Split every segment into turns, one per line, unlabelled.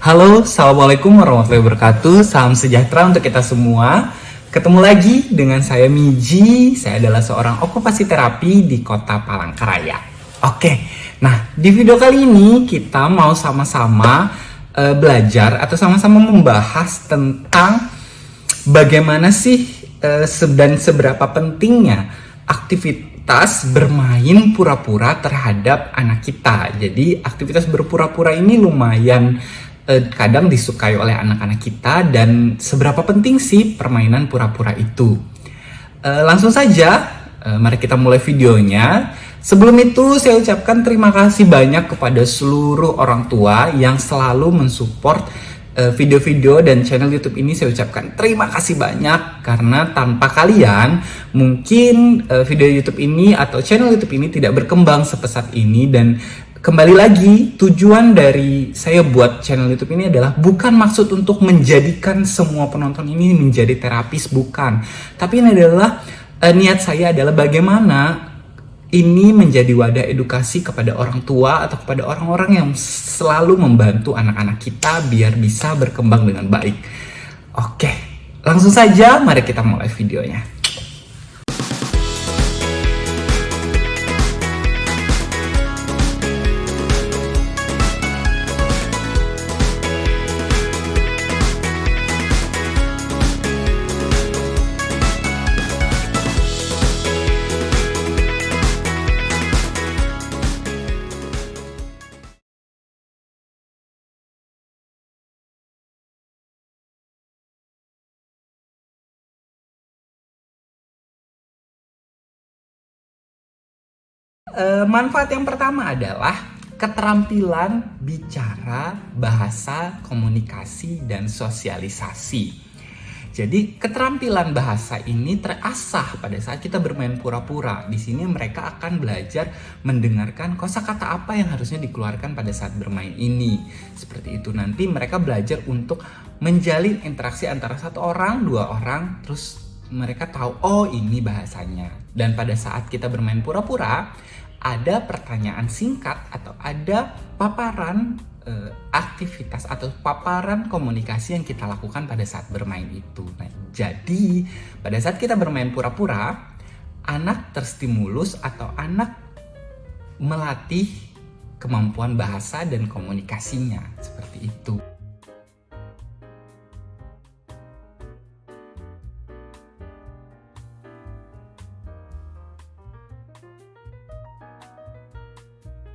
Halo, Assalamualaikum warahmatullahi wabarakatuh. Salam sejahtera untuk kita semua. Ketemu lagi dengan saya Miji. Saya adalah seorang okupasi terapi di kota Palangkaraya. Oke, nah di video kali ini kita mau sama-sama belajar atau sama-sama membahas tentang bagaimana sih dan seberapa pentingnya aktivitas bermain pura-pura terhadap anak kita. Jadi aktivitas berpura-pura ini lumayan kadang disukai oleh anak-anak kita, dan seberapa penting sih permainan pura-pura itu. Langsung saja, mari kita mulai videonya. Sebelum itu saya ucapkan terima kasih banyak kepada seluruh orang tua yang selalu mensupport video-video dan channel YouTube ini. Saya ucapkan terima kasih banyak, karena tanpa kalian mungkin video YouTube ini atau channel YouTube ini tidak berkembang sepesat ini. Dan kembali lagi, tujuan dari saya buat channel YouTube ini adalah bukan maksud untuk menjadikan semua penonton ini menjadi terapis, bukan. Tapi ini adalah niat saya adalah bagaimana ini menjadi wadah edukasi kepada orang tua atau kepada orang-orang yang selalu membantu anak-anak kita biar bisa berkembang dengan baik. Oke, langsung saja mari kita mulai videonya. Manfaat yang pertama adalah keterampilan bicara, bahasa, komunikasi, dan sosialisasi. Jadi keterampilan bahasa ini terasah pada saat kita bermain pura-pura. Di sini mereka akan belajar mendengarkan kosakata apa yang harusnya dikeluarkan pada saat bermain ini. Seperti itu, nanti mereka belajar untuk menjalin interaksi antara satu orang, dua orang, terus mereka tahu, oh ini bahasanya. Dan pada saat kita bermain pura-pura, ada pertanyaan singkat atau ada paparan aktivitas atau paparan komunikasi yang kita lakukan pada saat bermain itu. Nah, jadi pada saat kita bermain pura-pura, anak terstimulus atau anak melatih kemampuan bahasa dan komunikasinya, seperti itu.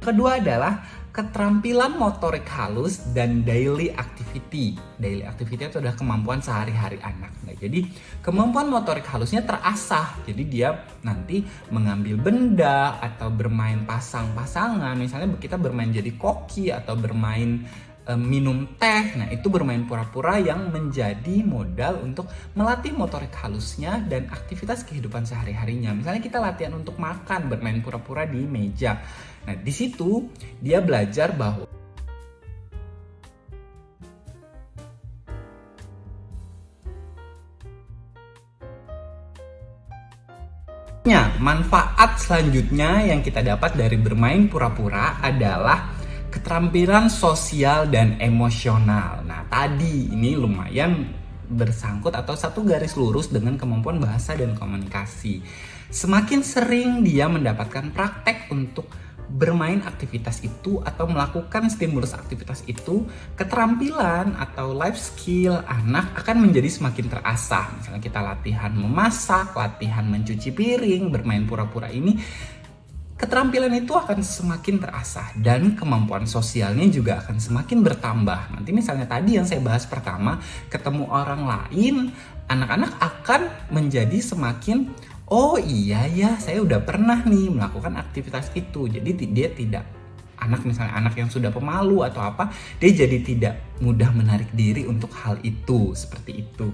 Kedua adalah keterampilan motorik halus dan daily activity. Daily activity itu adalah kemampuan sehari-hari anak. Nah, jadi kemampuan motorik halusnya terasah. Jadi dia nanti mengambil benda atau bermain pasang-pasangan. Misalnya kita bermain jadi koki atau bermain minum teh. Nah, itu bermain pura-pura yang menjadi modal untuk melatih motorik halusnya dan aktivitas kehidupan sehari-harinya. Misalnya kita latihan untuk makan, bermain pura-pura di meja. Nah, di situ dia belajar bahwa manfaat selanjutnya yang kita dapat dari bermain pura-pura adalah keterampilan sosial dan emosional. Nah, tadi ini lumayan bersangkut atau satu garis lurus dengan kemampuan bahasa dan komunikasi. Semakin sering dia mendapatkan praktek untuk bermain aktivitas itu atau melakukan stimulus aktivitas itu, keterampilan atau life skill anak akan menjadi semakin terasah. Misalnya kita latihan memasak, latihan mencuci piring, bermain pura-pura ini, keterampilan itu akan semakin terasah dan kemampuan sosialnya juga akan semakin bertambah. Nanti misalnya tadi yang saya bahas pertama, ketemu orang lain, anak-anak akan menjadi semakin, oh iya ya, saya udah pernah nih melakukan aktivitas itu. Jadi dia tidak, misalnya anak yang sudah pemalu atau apa, dia jadi tidak mudah menarik diri untuk hal itu, seperti itu.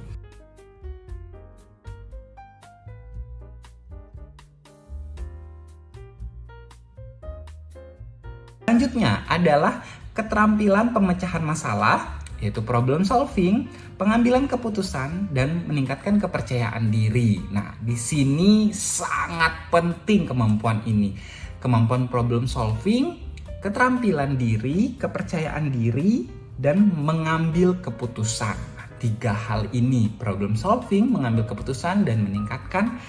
Selanjutnya adalah keterampilan pemecahan masalah, yaitu problem solving, pengambilan keputusan, dan meningkatkan kepercayaan diri. Nah, di sini sangat penting kemampuan ini. Kemampuan problem solving, keterampilan diri, kepercayaan diri, dan mengambil keputusan. Nah, 3 hal ini, problem solving, mengambil keputusan, dan meningkatkan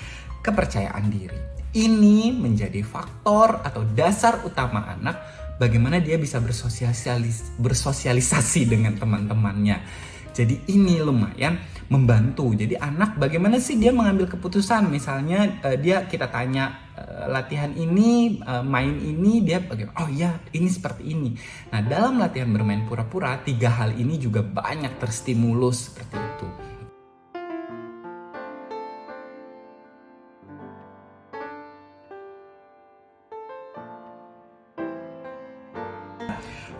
kepercayaan diri. Ini menjadi faktor atau dasar utama anak bagaimana dia bisa bersosialisasi dengan teman-temannya. Jadi ini lumayan membantu. Jadi anak bagaimana sih dia mengambil keputusan? Misalnya kita tanya latihan ini, main ini, dia bagaimana? Oh ya, ini seperti ini. Nah, dalam latihan bermain pura-pura, 3 hal ini juga banyak terstimulus seperti itu.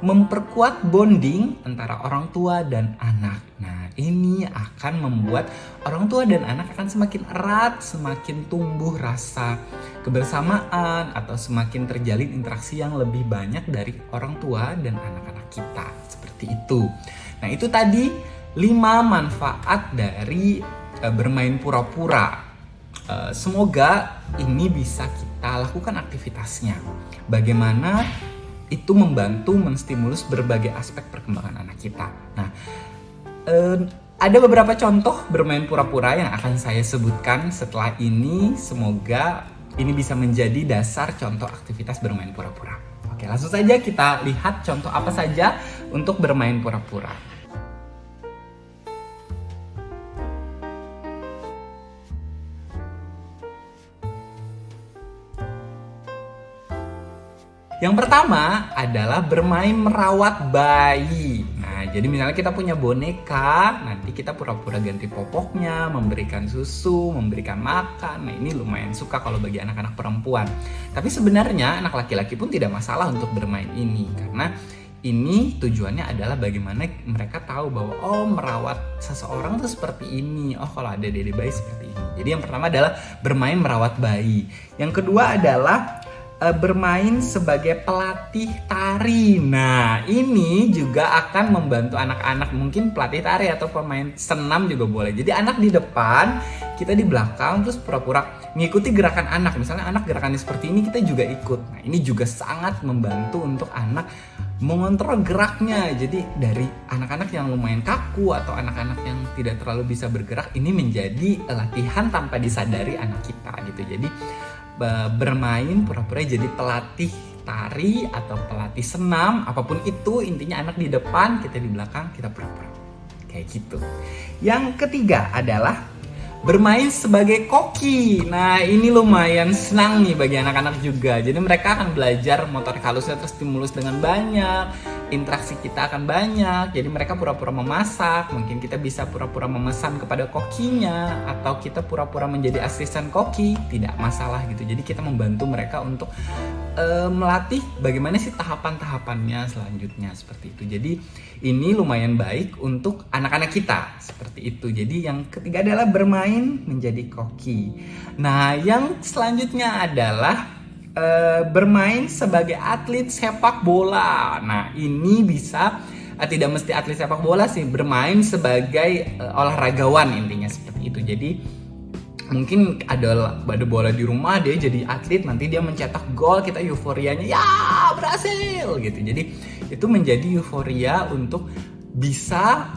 Memperkuat bonding antara orang tua dan anak. Nah, ini akan membuat orang tua dan anak akan semakin erat, semakin tumbuh rasa kebersamaan, atau semakin terjalin interaksi yang lebih banyak dari orang tua dan anak-anak kita. Seperti itu. Nah, itu tadi 5 manfaat dari bermain pura-pura. Semoga ini bisa kita lakukan aktivitasnya. Bagaimana itu membantu menstimulus berbagai aspek perkembangan anak kita. Nah, ada beberapa contoh bermain pura-pura yang akan saya sebutkan setelah ini. Semoga ini bisa menjadi dasar contoh aktivitas bermain pura-pura. Oke, langsung saja kita lihat contoh apa saja untuk bermain pura-pura. Yang pertama adalah bermain merawat bayi. Nah, jadi misalnya kita punya boneka, nanti kita pura-pura ganti popoknya, memberikan susu, memberikan makan. Nah, ini lumayan suka kalau bagi anak-anak perempuan. Tapi sebenarnya anak laki-laki pun tidak masalah untuk bermain ini, karena ini tujuannya adalah bagaimana mereka tahu bahwa merawat seseorang tuh seperti ini. Kalau ada dede bayi seperti ini. Jadi yang pertama adalah bermain merawat bayi. Yang kedua adalah bermain sebagai pelatih tari. Nah, ini juga akan membantu anak-anak, mungkin pelatih tari atau pemain senam juga boleh. Jadi anak di depan, kita di belakang, terus pura-pura mengikuti gerakan anak. Misalnya anak gerakannya seperti ini, kita juga ikut. Nah, ini juga sangat membantu untuk anak mengontrol geraknya. Jadi dari anak-anak yang lumayan kaku atau anak-anak yang tidak terlalu bisa bergerak, ini menjadi latihan tanpa disadari anak kita gitu. Jadi bermain pura-pura jadi pelatih tari atau pelatih senam, apapun itu, intinya anak di depan, kita di belakang, kita pura-pura kayak gitu. Yang ketiga adalah bermain sebagai koki. Nah, ini lumayan senang nih bagi anak-anak juga. Jadi mereka akan belajar motorik halusnya terstimulus dengan banyak, interaksi kita akan banyak. Jadi mereka pura-pura memasak, mungkin kita bisa pura-pura memesan kepada kokinya, atau kita pura-pura menjadi asisten koki, tidak masalah gitu. Jadi kita membantu mereka untuk melatih bagaimana sih tahapan-tahapannya selanjutnya seperti itu. Jadi ini lumayan baik untuk anak-anak kita seperti itu. Jadi yang ketiga adalah bermain menjadi koki. Nah, yang selanjutnya adalah bermain sebagai atlet sepak bola. Nah, ini bisa tidak mesti atlet sepak bola sih, bermain sebagai olahragawan, intinya seperti itu. Jadi mungkin ada bola di rumah, dia jadi atlet, nanti dia mencetak gol, kita euforianya ya berhasil gitu. Jadi itu menjadi euforia untuk bisa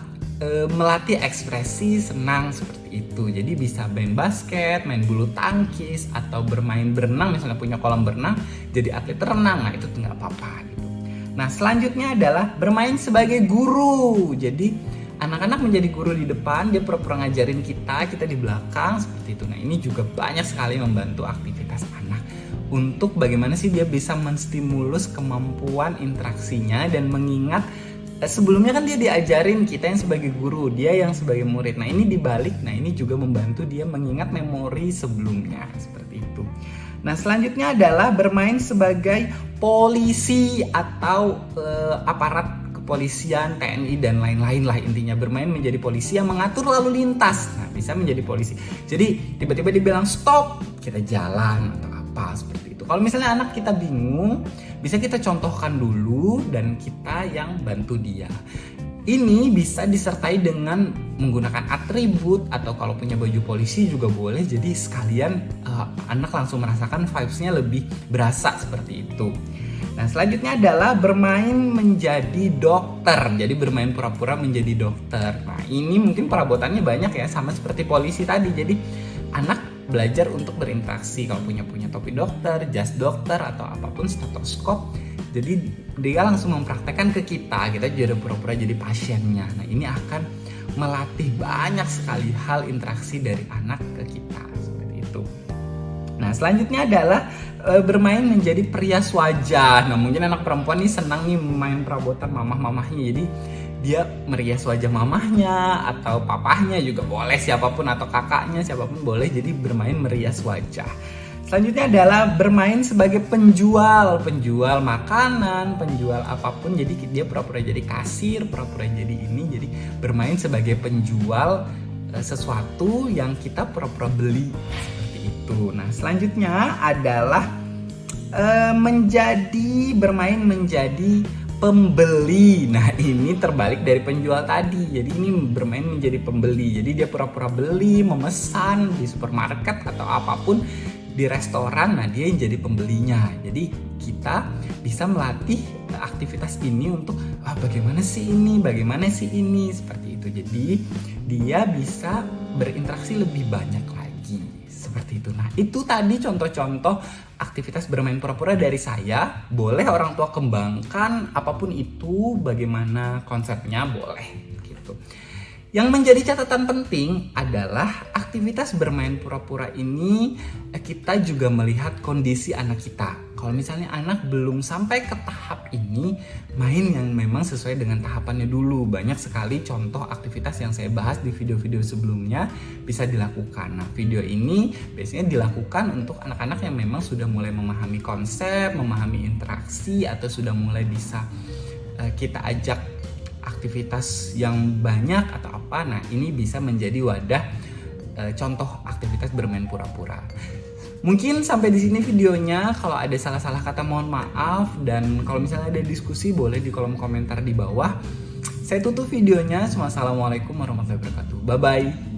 melatih ekspresi senang seperti itu. Jadi bisa main basket, main bulu tangkis, atau bermain berenang, misalnya punya kolam berenang, jadi atlet renang. Nah, itu nggak apa-apa gitu. Nah, selanjutnya adalah bermain sebagai guru. Jadi anak-anak menjadi guru di depan, dia pura-pura ngajarin kita di belakang seperti itu. Nah, ini juga banyak sekali membantu aktivitas anak untuk bagaimana sih dia bisa menstimulus kemampuan interaksinya dan mengingat sebelumnya kan dia diajarin, kita yang sebagai guru, dia yang sebagai murid. Nah, ini dibalik. Nah, ini juga membantu dia mengingat memori sebelumnya seperti itu. Nah, selanjutnya adalah bermain sebagai polisi atau aparat kepolisian, TNI, dan lain-lain lah. Intinya bermain menjadi polisi yang mengatur lalu lintas. Nah, bisa menjadi polisi. Jadi tiba-tiba dibilang stop, kita jalan atau apa seperti itu. Kalau misalnya anak kita bingung, bisa kita contohkan dulu dan kita yang bantu dia. Ini bisa disertai dengan menggunakan atribut, atau kalau punya baju polisi juga boleh. Jadi sekalian anak langsung merasakan vibes-nya lebih berasa seperti itu. Nah, selanjutnya adalah bermain menjadi dokter. Jadi bermain pura-pura menjadi dokter. Nah, ini mungkin perabotannya banyak ya, sama seperti polisi tadi. Jadi anak belajar untuk berinteraksi. Kalau punya topi dokter, jas dokter, atau apapun, stetoskop. Jadi dia langsung mempraktekkan ke kita jadi pura-pura jadi pasiennya. Nah, ini akan melatih banyak sekali hal interaksi dari anak ke kita. Seperti itu. Nah, selanjutnya adalah bermain menjadi perias wajah. Nah, mungkin anak perempuan nih senang nih main perabotan mamah-mamahnya. Jadi dia merias wajah mamahnya atau papahnya juga boleh, siapapun, atau kakaknya siapapun boleh. Jadi bermain merias wajah. Selanjutnya adalah bermain sebagai penjual makanan, penjual apapun. Jadi dia pura-pura jadi kasir, pura-pura jadi ini. Jadi bermain sebagai penjual sesuatu yang kita pura-pura beli. Itu. Nah, selanjutnya adalah bermain menjadi pembeli. Nah, ini terbalik dari penjual tadi. Jadi ini bermain menjadi pembeli. Jadi dia pura-pura beli, memesan di supermarket atau apapun, di restoran. Nah, dia yang jadi pembelinya. Jadi kita bisa melatih aktivitas ini untuk bagaimana sih ini seperti itu. Jadi dia bisa berinteraksi lebih banyak lagi. Seperti itu. Nah, itu tadi contoh-contoh aktivitas bermain pura-pura dari saya. Boleh orang tua kembangkan apapun itu, bagaimana konsepnya boleh gitu. Yang menjadi catatan penting adalah aktivitas bermain pura-pura ini kita juga melihat kondisi anak kita. Kalau misalnya anak belum sampai ke tahap ini, main yang memang sesuai dengan tahapannya dulu. Banyak sekali contoh aktivitas yang saya bahas di video-video sebelumnya bisa dilakukan. Nah, video ini biasanya dilakukan untuk anak-anak yang memang sudah mulai memahami konsep, memahami interaksi, atau sudah mulai bisa kita ajak aktivitas yang banyak atau apa. Nah, ini bisa menjadi wadah contoh aktivitas bermain pura-pura. Mungkin sampai di sini videonya. Kalau ada salah-salah kata mohon maaf, dan kalau misalnya ada diskusi boleh di kolom komentar di bawah. Saya tutup videonya. Wassalamualaikum warahmatullahi wabarakatuh. Bye bye.